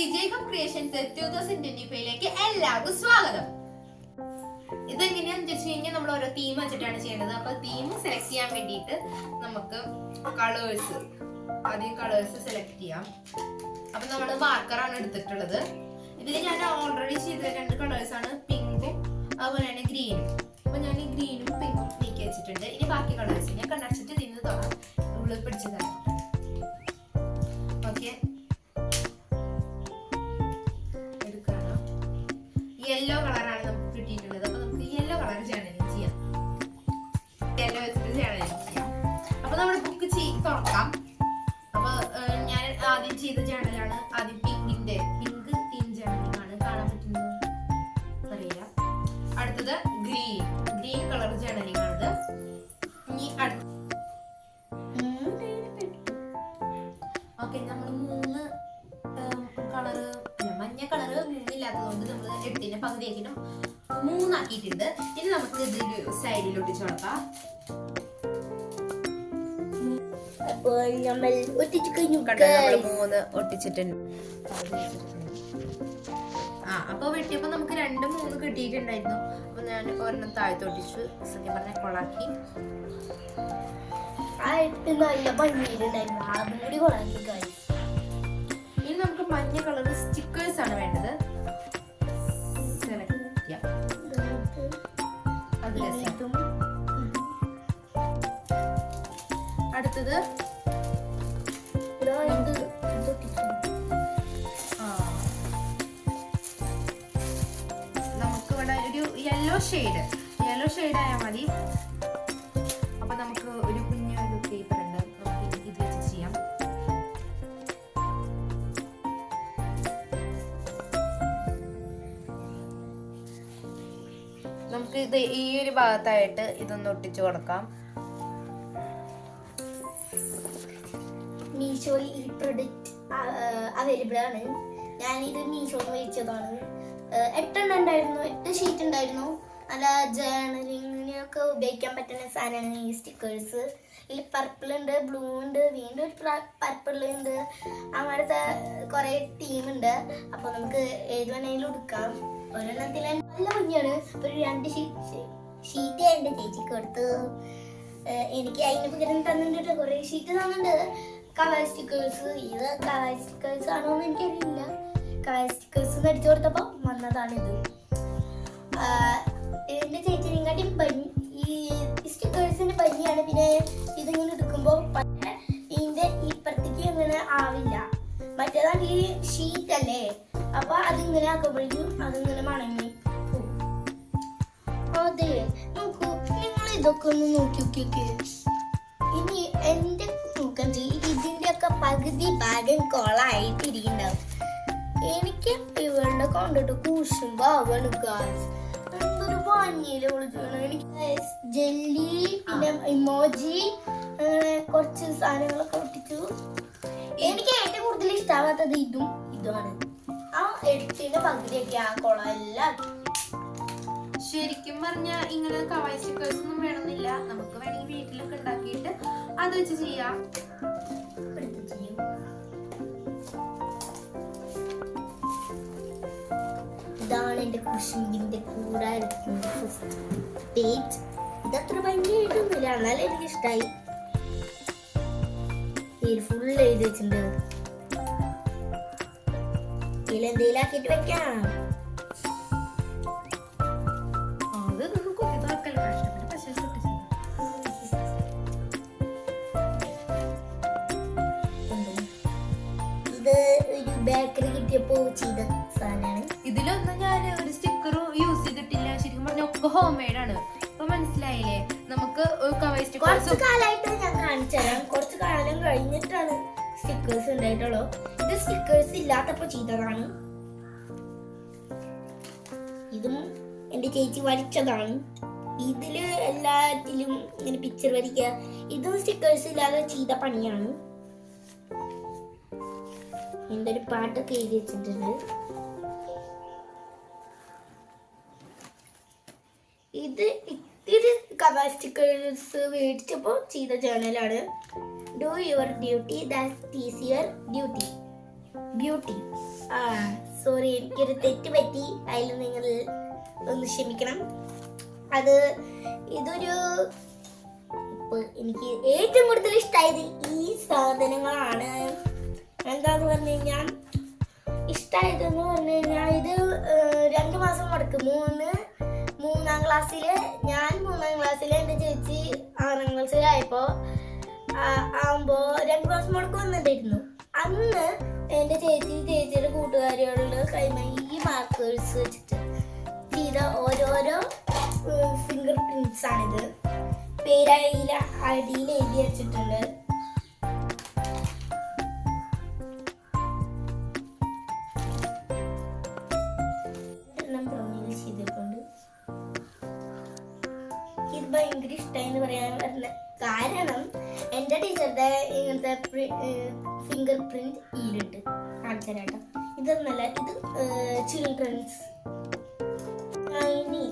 Jacob creations 2025 എല്ലാവർക്കും സ്വാഗതം. ഇതെങ്ങനെയാന്ന് വെച്ച് കഴിഞ്ഞാൽ നമ്മൾ ഓരോ തീം വെച്ചിട്ടാണ് ചെയ്യുന്നത്. അപ്പൊ തീം സെലക്ട് ചെയ്യാൻ വേണ്ടിയിട്ട് നമുക്ക് ആദ്യം കളേഴ്സ് സെലക്ട് ചെയ്യാം. അപ്പൊ നമ്മൾ മാർക്കറാണ് എടുത്തിട്ടുള്ളത്. ഇതിൽ ഞാൻ ഓൾറെഡി ചെയ്ത 2 കളേഴ്സ് ആണ്, പിങ്കും അതുപോലെ തന്നെ ഗ്രീനും. അപ്പൊ ഞാൻ ഈ ഗ്രീനും പിങ്കും നീക്കി വെച്ചിട്ടുണ്ട്. ഇനി ബാക്കി കളേഴ്സ് ഞാൻ കണ്ണടച്ചിട്ട് നിന്ന് തൊടാം, ഉള്ളിൽ പിടിച്ചു തരാം. ഓക്കെ, യെല്ലോ കളറാണ് നമുക്ക് കിട്ടിയിട്ടുള്ളത്. അപ്പൊ നമുക്ക് യെല്ലോ കളർ ജേർണലിംഗ് ചെയ്യാം. യെല്ലോ വെച്ചിട്ട് ജേർണലിംഗ് ചെയ്യാം. അപ്പൊ നമ്മുടെ ബുക്ക് തുറക്കാം. അപ്പൊ ഞാൻ ആദ്യം ചെയ്ത ജേർണലാണ് ആദ്യം പിങ്ക് തീം ജേർണലിംഗ് ആണ്. കാണാൻ പറ്റുന്നത് അറിയില്ല. അടുത്തത് ഗ്രീൻ കളർ ജേർണലിംഗ് ആണിത്. ഇനി ഓക്കെ, നമ്മൾ 3 കളറ് മഞ്ഞ കളറ് 3 ഇല്ലാത്തതുകൊണ്ട് നമ്മൾ 8ന്റെ പകുതിയാക്കിയിട്ടും 3 ആക്കിയിട്ടുണ്ട്. ഇനി നമുക്ക് ഇതൊരു സൈഡിൽ ഒട്ടിച്ചു കൊടുക്കാം. അപ്പോൾ നമ്മൾ ഒട്ടിച്ചു കഴിഞ്ഞു. 3 ഒട്ടിച്ചിട്ടുണ്ട്. അപ്പൊ വെട്ടിയപ്പോ നമുക്ക് 2, 3 കിട്ടിയിട്ടുണ്ടായിരുന്നു. അപ്പൊ ഞാൻ ഒരെണ്ണം താഴത്ത് ഒട്ടിച്ചു. സത്യം പറഞ്ഞ കൊളാക്കി. നല്ല ഭംഗിയിലുണ്ടായിരുന്നു. അതും കൂടി കൊളാക്കി കഴിയും. ഇനി നമുക്ക് മഞ്ഞ കളർ സ്റ്റിക്കേഴ്സ് ആണ് വേണ്ടത്. അടുത്തത് നമുക്ക് ഇവിടെ ഒരു യെല്ലോ ഷെയ്ഡ് ആയാൽ മതി. അപ്പൊ നമുക്ക് ഒരു കുഞ്ഞൊരു പേപ്പർ ഉണ്ട്, നമുക്ക് ഇത് വെച്ച് ചെയ്യാം. നമുക്ക് ഇത് ഈ ഒരു ഭാഗത്തായിട്ട് ഇതൊന്ന് ഒട്ടിച്ചു കൊടുക്കാം. മീഷോയിൽ ഈ പ്രൊഡക്റ്റ് അവൈലബിൾ ആണ്. ഞാനിത് മീഷോയിൽ മേടിച്ചതാണ്. 8 ഉണ്ടായിരുന്നു, 8 ഷീറ്റ് ഉണ്ടായിരുന്നു. നല്ല ജേർണലിങ്ങിനൊക്കെ ഉപയോഗിക്കാൻ പറ്റുന്ന സാധനമാണ് ഈ സ്റ്റിക്കേഴ്സ്. ഇതിൽ പർപ്പിൾ ഉണ്ട്, ബ്ലൂ ഉണ്ട്, വീണ്ടും ഒരു പർപ്പിൾ ഉണ്ട്. അങ്ങനത്തെ കുറേ ടീമുണ്ട്. അപ്പോൾ നമുക്ക് ഏത് വേണമെങ്കിലും എടുക്കാം. ഒരെണ്ണത്തിൽ നല്ല ഭംഗിയാണ്. ഒരു 2 ഷീറ്റ് എൻ്റെ ചേച്ചിക്ക് കൊടുത്തു. എനിക്ക് അതിന് പകരം തന്നിട്ടുണ്ട്, കുറേ ഷീറ്റ് തന്നിട്ടുണ്ട്. Cover stickers. ഇത് കവർ സ്റ്റിക്കേഴ്സ് ആണോ എന്ന് എനിക്കറിയില്ല. കവർ സ്റ്റിക്കേഴ്സ് അടിച്ചു കൊടുത്തപ്പോൾ വന്നതാണിത്. എൻ്റെ ചേച്ചിനെക്കാട്ടിയും ഈ സ്റ്റിക്കേഴ്സിന്റെ ഭംഗിയാണ്. പിന്നെ ഇതിങ്ങനെ എടുക്കുമ്പോൾ ഇതിന്റെ ഇപ്പുറത്തേക്ക് ഇങ്ങനെ ആവില്ല. മറ്റേതാണ് ഈ ഷീറ്റ് അല്ലേ, അപ്പൊ അതിങ്ങനെ ആക്കുമ്പോഴേക്കും അതിങ്ങനെ മണങ്ങി പോകും. അതെ, നോക്കൂ, നിങ്ങൾ ഇതൊക്കെ ഒന്ന് നോക്കി. ഇനി എന്റെ നോക്കണ്ട, ഇതിന്റെ ഒക്കെ പകുതി ഭാഗം കൊളായിട്ടിരിക്കുന്നുണ്ടാവും. എനിക്ക് ഇവളുടെ കണ്ടിട്ട് കൂശുമ്പോ അവള് എന്തൊരു ഭംഗിയില് വിളിച്ചാണ്. എനിക്ക് ജെല്ലി, പിന്നെ ഇമോജി, അങ്ങനെ കുറച്ച് സാധനങ്ങളൊക്കെ ഒട്ടിച്ചു. എനിക്ക് ഏറ്റവും കൂടുതൽ ഇഷ്ടമാവാത്തത് ഇതുമാണ്. ആ 8ന്റെ പകുതിയൊക്കെ ആ കുളം എല്ലാം. ശരിക്കും പറഞ്ഞാൽ ഇങ്ങനെ കവായി സ്റ്റിക്കേഴ്സ് ഒന്നും വേണമെന്നില്ല. നമുക്ക് വേണമെങ്കിൽ വീട്ടിലൊക്കെ ഉണ്ടാക്കിയിട്ട് അത് വെച്ച് ചെയ്യാം. ഇതാണ് എന്റെ കുഷിന്റെ കൂടെ പേജ്. ഇതത്ര ഭംഗിയായിട്ടൊന്നുമില്ല, എന്നാലും എനിക്ക് ഇഷ്ടമായി. ഫുൾ എഴുതി വെച്ചിട്ടുണ്ട്. ഇതിലെന്തേലും ആക്കിയിട്ട് വെക്കാം. ഇത് ഒരു ബേക്കറി കിട്ടിയപ്പോ ചെയ്ത സാധനമാണ്. ഇതിലൊന്നും ഞാൻ ഒരു സ്റ്റിക്കറും യൂസ് ചെയ്തിട്ടില്ല. ശരിക്കും പറഞ്ഞാൽ ഒക്കെ ഹോം മെയ്ഡ് ആണ്. ഇപ്പൊ മനസ്സിലായില്ലേ? നമുക്ക് കുറച്ച് കാലമായിട്ട് ഞാൻ കാണിച്ചു തരാം. കുറച്ച് കാലം കഴിഞ്ഞിട്ടാണ് സ്റ്റിക്കേഴ്സ് ഉണ്ടായിട്ടുള്ളൂ. ഇത് സ്റ്റിക്കേഴ്സ് ഇല്ലാത്തപ്പോ ചെയ്തതാണ്. ഇതും എന്റെ ചേച്ചി വരച്ചതാണ്. ഇതില് എല്ലാത്തിലും ഇങ്ങനെ പിക്ചർ വരയ്ക്കുക. ഇതും സ്റ്റിക്കേഴ്സ് ഇല്ലാതെ ചെയ്ത പണിയാണ്. എന്തൊരു പാട്ടൊക്കെ എഴുതി വെച്ചിട്ടുണ്ട്. ഇത് ഇത്തിരി കവർ സ്റ്റിക്കേഴ്സ് മേടിച്ചപ്പോൾ ചെയ്ത ജേർണലാണ്. Do your duty, that is your duty. Beauty sorry, എനിക്കൊരു തെറ്റ് പറ്റി. അതിൽ നിങ്ങൾ ഒന്ന് ക്ഷമിക്കണം. അത് ഇതൊരു എനിക്ക് ഏറ്റവും കൂടുതൽ ഇഷ്ടമായത് ഈ സാധനങ്ങളാണ്. എന്താന്ന് പറഞ്ഞു കഴിഞ്ഞാൽ ഇഷ്ടമായതെന്ന് പറഞ്ഞു കഴിഞ്ഞാൽ ഇത് 2 മാസം മുടക്ക്. മൂന്നാം ക്ലാസ്സില് ഞാൻ 3ാം ക്ലാസ്സിൽ എൻ്റെ ചേച്ചി 6ാം ക്ലാസ്സിലായപ്പോൾ ആകുമ്പോൾ 2 മാസം മുടക്ക് വന്നിട്ടായിരുന്നു. അന്ന് എൻ്റെ ചേച്ചിയുടെ കൂട്ടുകാരിയോടുള്ള കൈമാറി ഈ മാർക്കേഴ്സ് വെച്ചിട്ട് ചെയ്ത ഓരോരോ ഫിംഗർ പ്രിന്റ്സ് ആണിത്. പേരയിൽ അടിയിൽ എഴുതി വെച്ചിട്ടുണ്ട്. ഇത് ഭയങ്കര ഇഷ്ടമായി എന്ന് പറയാൻ പറഞ്ഞ കാരണം എൻ്റെ ടീച്ചറുടെ ഇങ്ങനത്തെ ഫിംഗർ പ്രിന്റ് ഈലുണ്ട്. കാണിച്ചാട്ടോ. ഇതൊന്നല്ല, ഇത് ചിൽഡ്രൻസ് ഷൈനി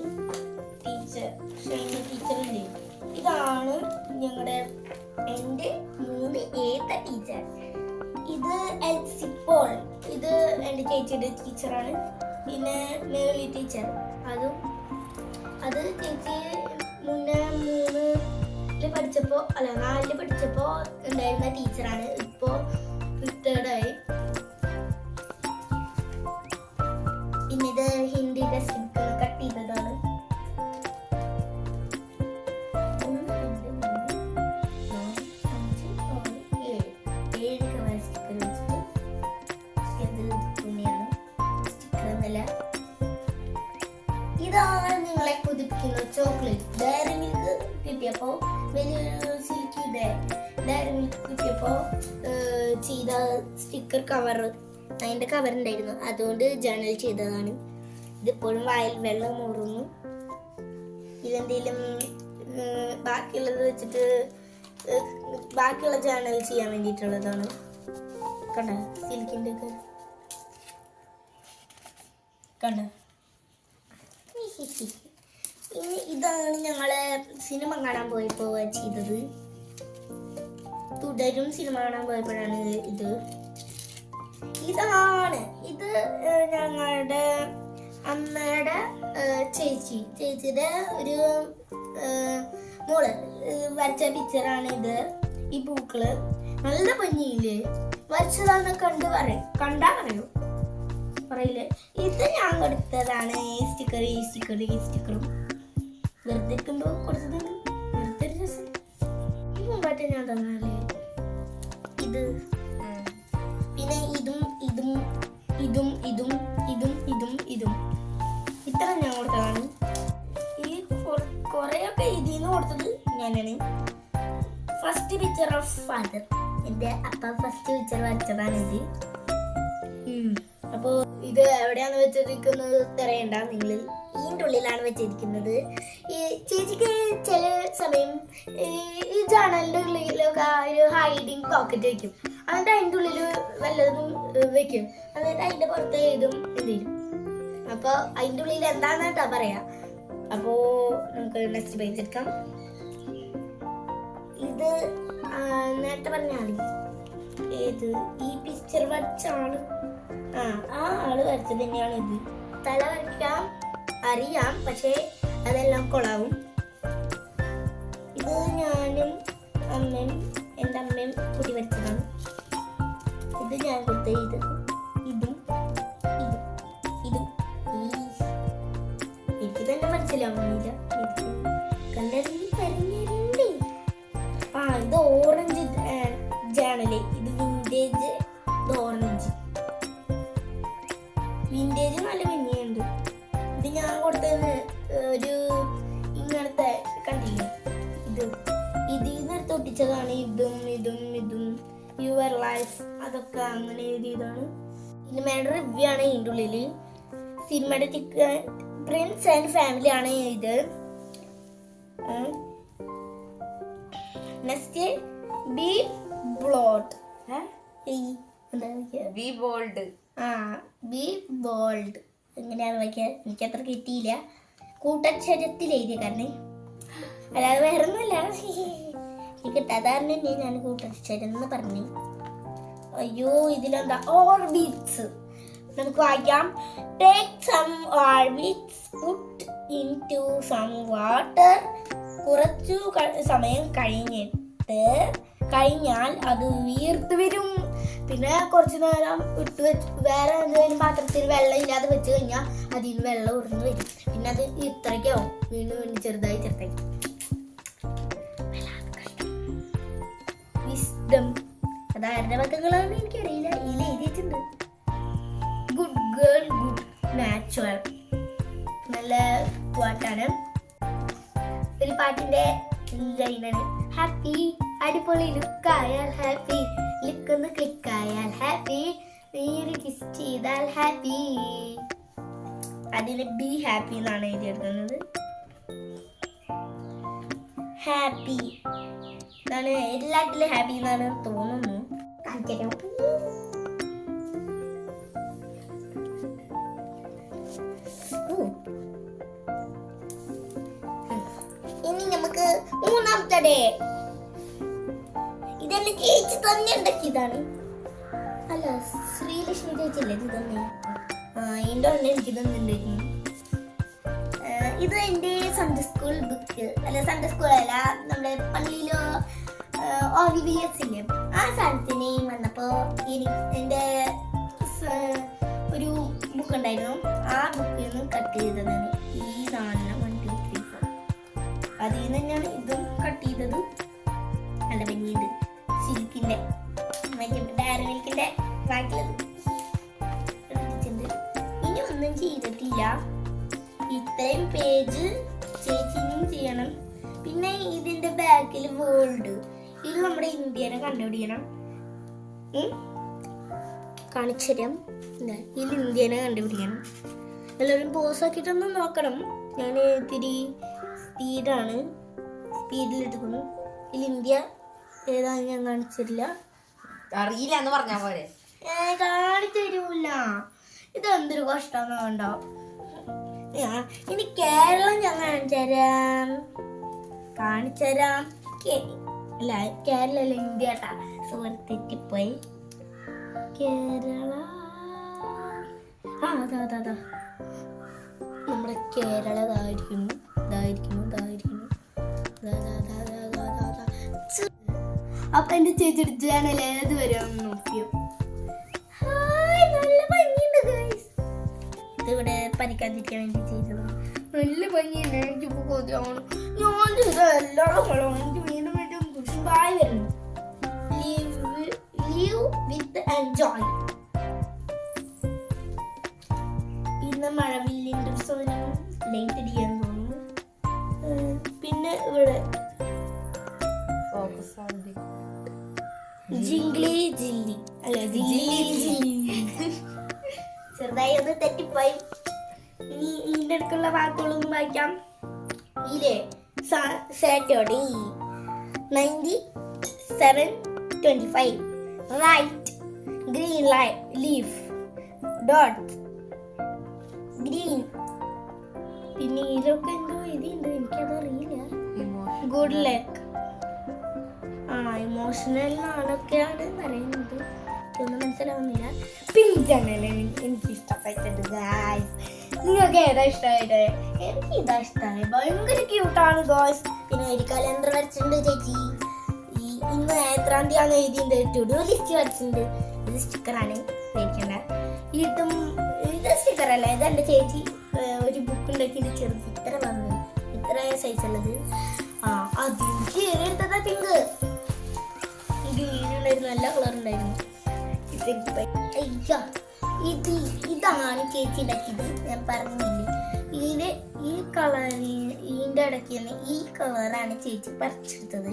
ടീച്ചറില്ലേ, ഇതാണ് ഞങ്ങളുടെ എൻ്റെ 3 ഏത്ത ടീച്ചർ. ഇത് എൽസിപ്പോൾ, ഇത് എൻ്റെ ചേച്ചിയുടെ ടീച്ചറാണ്. പിന്നെ മേളി ടീച്ചർ, അത് ചേച്ചി മുന്നേ 3ൽ പഠിച്ചപ്പോൾ 4ൽ പഠിച്ചപ്പോൾ ഉണ്ടായിരുന്ന ടീച്ചറാണ്. ഇപ്പോൾ റിട്ടയർഡായി. പിന്നെ ഇത് ഹിന്ദിയുടെ സ്റ്റിക്കർ കട്ട് ചെയ്തതാണ്. 1 2 3 4 5 6 7 കവർ സ്റ്റിക്കർ വെച്ചിട്ട് തുണിയാണ്. സ്റ്റിക്കർ എന്നല്ല, ഇതാണ് നിങ്ങളെ കൊതിപ്പിക്കുന്ന ചോക്ലേറ്റ്. ഡയറി മിൽക്ക് കിട്ടിയപ്പോൾ വലിയൊരു സിൽക്കി ഡയറി മിൽക്ക് കിട്ടിയപ്പോൾ ചെയ്ത സ്റ്റിക്കർ കവർ, അതിൻ്റെ കവർ ഉണ്ടായിരുന്നു. അതുകൊണ്ട് ജേണൽ ചെയ്തതാണ്. ഇതിപ്പോഴും വായിൽ വെള്ളം ഊറുന്നു. ഇതെന്തെങ്കിലും ബാക്കിയുള്ളത് വെച്ചിട്ട് ബാക്കിയുള്ള ജേണൽ ചെയ്യാൻ വേണ്ടിയിട്ടുള്ളതാണ്. കണ്ട സിൽക്കിൻ്റെ ഒക്കെ കണ്ട. ഇനി ഇതാണ് ഞങ്ങളെ സിനിമ കാണാൻ പോയപ്പോൾ ചെയ്തത്. തുടരും സിനിമ കാണാൻ പോയപ്പോഴാണ് ഇതാണ്. ഇത് ഞങ്ങളുടെ അമ്മയുടെ ചേച്ചിയുടെ ഒരു മോള് വരച്ച പിക്ചറാണ് ഇത്. ഈ പൂക്കള് നല്ല ഭംഗിയില്ലേ? വരച്ചതാന്ന് കണ്ടാ പറയില്ലേ? ഇത് ഞാൻ കൊടുത്തതാണ്. ഈ സ്റ്റിക്കറും വെറുതെ കൊടുത്തതാണ്. വെറുതെ രസം. ഈ മുമ്പായിട്ട് ഞാൻ തന്നാലേ ഇത്. പിന്നെ ഇതും ഇത്ര ഞാൻ കൊടുത്തതാണ്. ഈ കുറെയൊക്കെ ഇതിന്ന് കൊടുത്തത് ഞാനാണ്. ഫസ്റ്റ് പിക്ചർ ഓഫ് ഫാദർ, എൻ്റെ അപ്പ ഫസ്റ്റ് പിക്ചർ വരച്ചതാണ് ഇത്. അപ്പോൾ ഇത് എവിടെയാണ് വെച്ചിരിക്കുന്നത് അറിയണ്ട, നിങ്ങൾ ഇതിൻ്റെ ഉള്ളിലാണ് വെച്ചിരിക്കുന്നത്. ഈ ചേച്ചിക്ക് ചില സമയം ഈ ജേണലിൻ്റെ ഉള്ളിലൊക്കെ ഒരു ഹൈഡിങ് പോക്കറ്റ് വയ്ക്കും. എന്നിട്ട് അതിൻ്റെ ഉള്ളിൽ വല്ലതും വെക്കും. എന്നിട്ട് അതിൻ്റെ പുറത്ത് ഇതും എന്തെങ്കിലും. അപ്പോൾ അതിൻ്റെ ഉള്ളിൽ എന്താണെന്നാ പറയാ. അപ്പോൾ നമുക്ക് നെക്സ്റ്റ് പേജ് എടുക്കാം. ഇത് നേരത്തെ പറഞ്ഞാൽ ഏത് ഈ പിക്ചർ വരച്ച ആള്, ആ ആള് വരച്ചത് തന്നെയാണ് ഇത്. തല വരയ്ക്കാൻ അറിയാം, പക്ഷേ അതെല്ലാം കൊളാവും. ഇത് ഞാനും അമ്മയും എൻ്റെ അമ്മയും കൂടി വരച്ചതാണ്. ഇത് ഞാൻ കൊടുത്ത ഇതും എനിക്ക് തന്നെ മനസ്സിലാവുന്നില്ല. ഇത് ഓറഞ്ച് ജേണല്. ഇത് വിൻറ്റേജ്. ഇത് ഓറഞ്ച് വിൻറ്റേജ് നല്ല ഭംഗിയുണ്ട്. ഇത് ഞാൻ കൊടുത്തത് ഒരു ഇങ്ങനത്തെ കണ്ടില്ലേ, ഇതിന്ന് ഒട്ടിച്ചതാണ്. ഇതും യുവർ ലൈഫ് അതൊക്കെ അങ്ങനെ എഴുതിയതാണ്. സിനിമയുടെ റിവ്യൂ ആണ് ഇതിൻ്റെ ഉള്ളില്. സിനിമയുടെ പ്രിൻസ് ആൻഡ് ഫാമിലി ആണ് ഇത്. Next be bold. എങ്ങനെയാണ് വായിക്കുക എനിക്കത്ര കിട്ടിയില്ല. കൂട്ടക്ഷരത്തിൽ എഴുതിയ കാരണം, അല്ലാതെ വേറെ ഒന്നുമില്ല. കിട്ടാതെ ഞാൻ കൂട്ടക്ഷരം എന്ന് പറഞ്ഞു. അയ്യോ, ഇതിലെന്താ ഓർബിറ്റ്സ്. നമുക്ക് വായിക്കാം. Take some orbits, put into some water. കുറച്ചു സമയം കഴിഞ്ഞാൽ അത് വീർത്ത് വരും. പിന്നെ കുറച്ചു നേരം ഇട്ട് വെച്ച് വേറെ എന്തെങ്കിലും പാത്രത്തിൽ വെള്ളം ഇല്ലാതെ വെച്ച് കഴിഞ്ഞാൽ അതിൽ നിന്ന് വെള്ളം ഉറഞ്ഞു വരും. പിന്നെ അത് ഇത്രയ്ക്കാവും, വീണ്ടും വീണ്ടും ചെറുതായി. വിസ്ഡം അതാരുടെ വാക്കുകളാണ് എനിക്കറിയില്ല. ഇതിൽ എഴുതിയിട്ടുണ്ട്. Good girl, good natural. നല്ല പാട്ടാണ്. ഒരു പാട്ടിന്റെ ലൈനാണ്. ഹാപ്പി, അടിപൊളി ലുക്കായാൽ ഹാപ്പി, ലുക്കൊന്ന് ക്ലിക്കായാൽ ഹാപ്പി, നീര് കിസ് ചെയ്താൽ ഹാപ്പി. അതിന് ബി ഹാപ്പി എന്നാണ് എഴുതിയെടുക്കുന്നത്. ഹാപ്പി എന്നാണ് എല്ലാത്തിലും ഹാപ്പി എന്നാണ് തോന്നുന്നു. ഇനി നമുക്ക് മൂന്നാമത്തെ ഡേ. ഇതെന്നെ ചേച്ചി തന്നെ ഉണ്ടാക്കിയതാണ്. അല്ല, ശ്രീലക്ഷ്മി ചേച്ചിയല്ലേ ഇത് തന്നെ? എൻ്റെ തന്നെ എനിക്ക് തന്നിട്ടുണ്ടായിരുന്നു. ഇത് എൻ്റെ സൺഡേ സ്കൂൾ ബുക്ക്. അല്ല, സൺഡേ സ്കൂൾ അല്ല, നമ്മുടെ പള്ളിയിലോ OVVS ഇല്ലേ, ആ സ്ഥലത്തിന് വന്നപ്പോൾ എൻ്റെ ഒരു ബുക്ക് ഉണ്ടായിരുന്നു. ആ ബുക്കിൽ നിന്ന് കട്ട് ചെയ്തതാണ് ഈ 4, 1, 2, 3, 4. അതിൽ നിന്ന് തന്നെയാണ് ഇതും കട്ട് ചെയ്തത്. നല്ല ഭംഗിയുണ്ട്. സിൽക്കിൻ്റെ ഡയറി മിൽക്കിൻ്റെ ബാക്കിലത് എടുത്തിട്ടുണ്ട്. ഇനി ഒന്നും ചെയ്തിട്ടില്ല. ഇത്രയും പേജ് ചേച്ചിനും ചെയ്യണം. പിന്നെ ഇതിന്റെ ബാക്കിൽ വേൾഡ്, ഇത് നമ്മുടെ ഇന്ത്യനെ കണ്ടുപിടിക്കണം. കാണിച്ചുതരാം. ഇതിൽ ഇന്ത്യനെ കണ്ടുപിടിക്കണം. എല്ലാവരും പോസ് ആക്കിയിട്ടൊന്ന് നോക്കണം. ഞാൻ ഇത്തിരി സ്പീഡിലെടുക്കുന്നു. ഇതിൽ ഇന്ത്യ ഏതാണെന്ന് ഞാൻ കാണിച്ചില്ല. അറിയില്ല എന്ന് പറഞ്ഞാ പോലെ കാണിത്തരൂല. ഇതെന്തൊരു കഷ്ടമെന്ന് കണ്ടോ. ഇനി കേരളം ഞാൻ കാണിച്ചുതരാം. അല്ല, കേരള അല്ല, ഇന്ത്യ കേട്ടാ. സുഹൃത്തെറ്റിപ്പോയി. കേരള അതാ നമ്മുടെ കേരള ഇതായിരിക്കുന്നു. അപ്പൊ എന്റെ ചേച്ചി ചാനൽ ഏത് വരെയാണെന്ന് നോക്കിയോ. നല്ല ഭംഗിയുണ്ട് ഗൈസ്. ഇതിവിടെ പരിക്കാതിരിക്കാൻ വേണ്ടി ചെയ്തതാണ്. നല്ല ഭംഗിയുണ്ട്. എനിക്കിപ്പോ കൊതിയാവണം. ഞാൻ ചെയ്ത എല്ലാവരും എനിക്ക് വീണ്ടും വീണ്ടും കുശുമ്പായി വരുന്നു. ലീവ് വിത്ത് എൻജോയ്. പിന്നെ മഴവില്ലിൻ്റെ ഉത്സവം ലൈറ്റ് അടിക്കാൻ തോന്നുന്നു. പിന്നെ ഇവിടെ ജിംഗ്ലി ജില്ലി, അല്ല ജില്ലി ചെറുതായി ഒന്ന് തെറ്റിപ്പോയി. ഇനി ഇതിൻ്റെ അടുത്തുള്ള വാക്കുകളൊന്നും വായിക്കാം. ഇല്ലേ, Saturday 97:25, right, green leaf, dot, green. പിന്നെ ഇതിലൊക്കെ എന്തോ എഴുതിയുണ്ട്, എനിക്കത് അറിയില്ല. Good luck. ഇമോഷണൽ ആണൊക്കെയാണ് പറയുന്നത്. ഒന്നും മനസ്സിലാവുന്നില്ല. പിങ്ക് ചാനൽ എനിക്ക് ഇഷ്ടപ്പെട്ടത് ഗായ്സ്. നിങ്ങൾക്ക് ഏതാ ഇഷ്ടമായിട്ട്? എനിക്ക് ഇതാ ഇഷ്ടമായി. ഭയങ്കര ക്യൂട്ടാണ് ഗോയ്സ്. പിന്നെ ഒരു കലണ്ടർ വരച്ചിട്ടുണ്ട് ചേച്ചി. ഇന്ന് എത്രാം തീയതിയാണ് എഴുതിയിട്ടുണ്ട്. ടു ഡു ലിസ്റ്റ് വരച്ചിട്ടുണ്ട്. ഇത് സ്റ്റിക്കറാണ്, പേടിക്കണ്ട. ഇത് സ്റ്റിക്കറല്ല, ഇത് എൻ്റെ ചേച്ചി ഒരു ബുക്ക് ഉണ്ടാക്കിയിട്ട് ചെറുത് ഇത്ര സൈസുള്ളത്. അതിന് എടുത്തതാ പിങ്ക്. ഗ്രീനുണ്ടായിരുന്നു, നല്ല കളർ ഉണ്ടായിരുന്നു. ഇതാണ് ചേച്ചി ഉണ്ടാക്കിയത്. ഞാൻ പറഞ്ഞില്ലേ, ഈ ഇതിന്റെ ഇടയ്ക്ക് തന്നെ ഈ കളറാണ് ചേച്ചി പറിച്ചെടുത്തത്.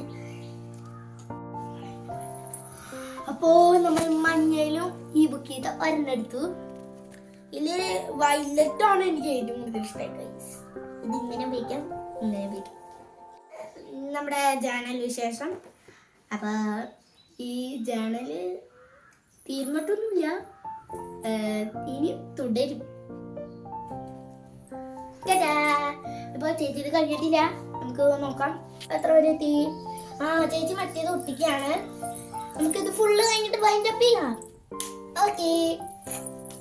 അപ്പോ നമ്മൾ മഞ്ഞയിലും ഈ ബുക്ക് ചെയ്ത ഒരെണ്ണെടുത്തു. ഇതില് വയലറ്റ് ആണ് എനിക്ക് ഏറ്റവും കൂടുതൽ ഇഷ്ടമായിട്ട്. ഇതിങ്ങനെ ഉപയോഗിക്കാം, ഇങ്ങനെ ഉപയോഗിക്കാം. നമ്മുടെ ജേണൽ വിശേഷം. അപ്പൊ ഈ ജേണല് തീർന്നിട്ടൊന്നുമില്ല, ഇനി തുടരും. ഇപ്പൊ ചേച്ചി ഇത് കഴിഞ്ഞിട്ടില്ല, നമുക്ക് നോക്കാം എത്ര വരെ എത്തി. ചേച്ചി മറ്റേത് ഒട്ടിക്കാണ്. നമുക്കിത് ഫുള്ള് കഴിഞ്ഞിട്ട് വൈൻഡ് അപ്പ് ചെയ്യാം. ഓക്കെ,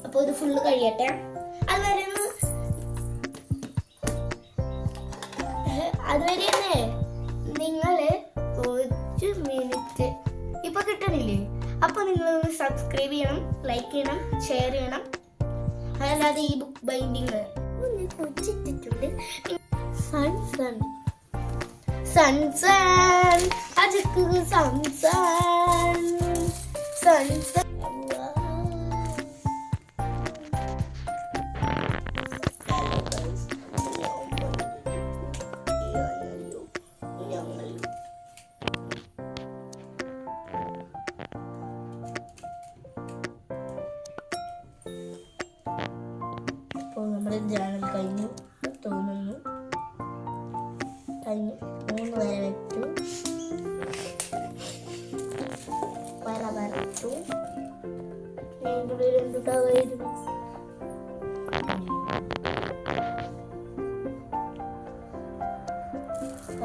അപ്പൊ അപ്പോൾ ഇത് ഫുള്ള് കഴിയട്ടെ. അതുവരെ നിങ്ങൾ ഒരു മിനിറ്റ് ഇപ്പൊ കിട്ടണില്ലേ? അപ്പൊ നിങ്ങൾ സബ്സ്ക്രൈബ് ചെയ്യണം, ലൈക്ക് ചെയ്യണം, ഷെയർ ചെയ്യണം. അതല്ലാതെ ഈ ബുക്ക് ബൈൻഡിങ് കൊച്ചിട്ടിട്ടുണ്ട്. സൺ സൺ സൺ സൺ അജക്ക് സൺ സൺ സൺ സൺ. അപ്പോൾ നമ്മുടെ ജേണൽ കഴിഞ്ഞു തോന്നുന്നു. കഴിഞ്ഞു 3 വരെ വെച്ചു. വരച്ചു എന്തുട്ടാവായിരുന്നു.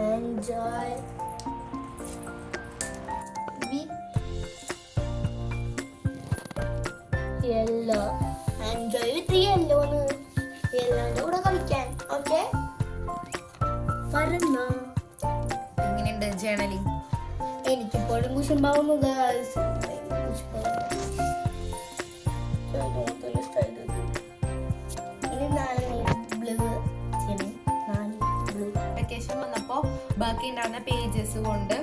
Enjoy yellow. എൻജോയ് വിത്ത് യെല്ലോന്ന്. യെല്ലോന്റെ കൂടെ കളിക്കാൻ. ഓക്കെ പറഞ്ഞോ. എങ്ങനെയുണ്ട് ജേണലിങ്? എനിക്കിപ്പോഴും കുശുമ്പാവുന്നു. വെക്കേഷൻ വന്നപ്പോ ബാക്കി ഉണ്ടാകുന്ന പേജസ് കൊണ്ട്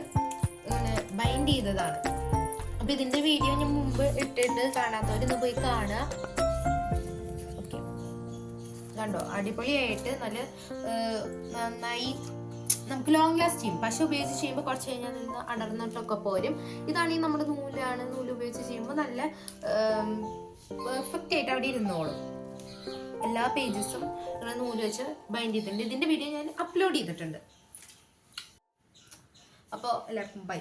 ബൈൻഡ് ചെയ്തതാണ്. അപ്പൊ ഇതിന്റെ വീഡിയോ ഞാൻ മുമ്പ് ഇട്ടിട്ട് കാണാത്തവരൊന്ന് പോയി കാണുക. ഓക്കെ, കണ്ടോ അടിപൊളിയായിട്ട് നല്ല നന്നായി നമുക്ക് ലോങ് ലാസ്റ്റ് ചെയ്യും. പശ ഉപയോഗിച്ച് ചെയ്യുമ്പോൾ കുറച്ച് കഴിഞ്ഞാൽ നിന്ന് അടർന്നിട്ടൊക്കെ പോരും. ഇതാണെങ്കിൽ നമ്മുടെ നൂലാണ്. നൂല് ഉപയോഗിച്ച് ചെയ്യുമ്പോൾ നല്ല പെർഫെക്റ്റ് ആയിട്ട് അവിടെ ഇരുന്നോളും. എല്ലാ പേജസും നൂല് വെച്ച് ബൈൻഡ് ചെയ്തിട്ടുണ്ട്. ഇതിന്റെ വീഡിയോ ഞാൻ അപ്ലോഡ് ചെയ്തിട്ടുണ്ട്. അപ്പോൾ എല്ലാവർക്കും ബൈ.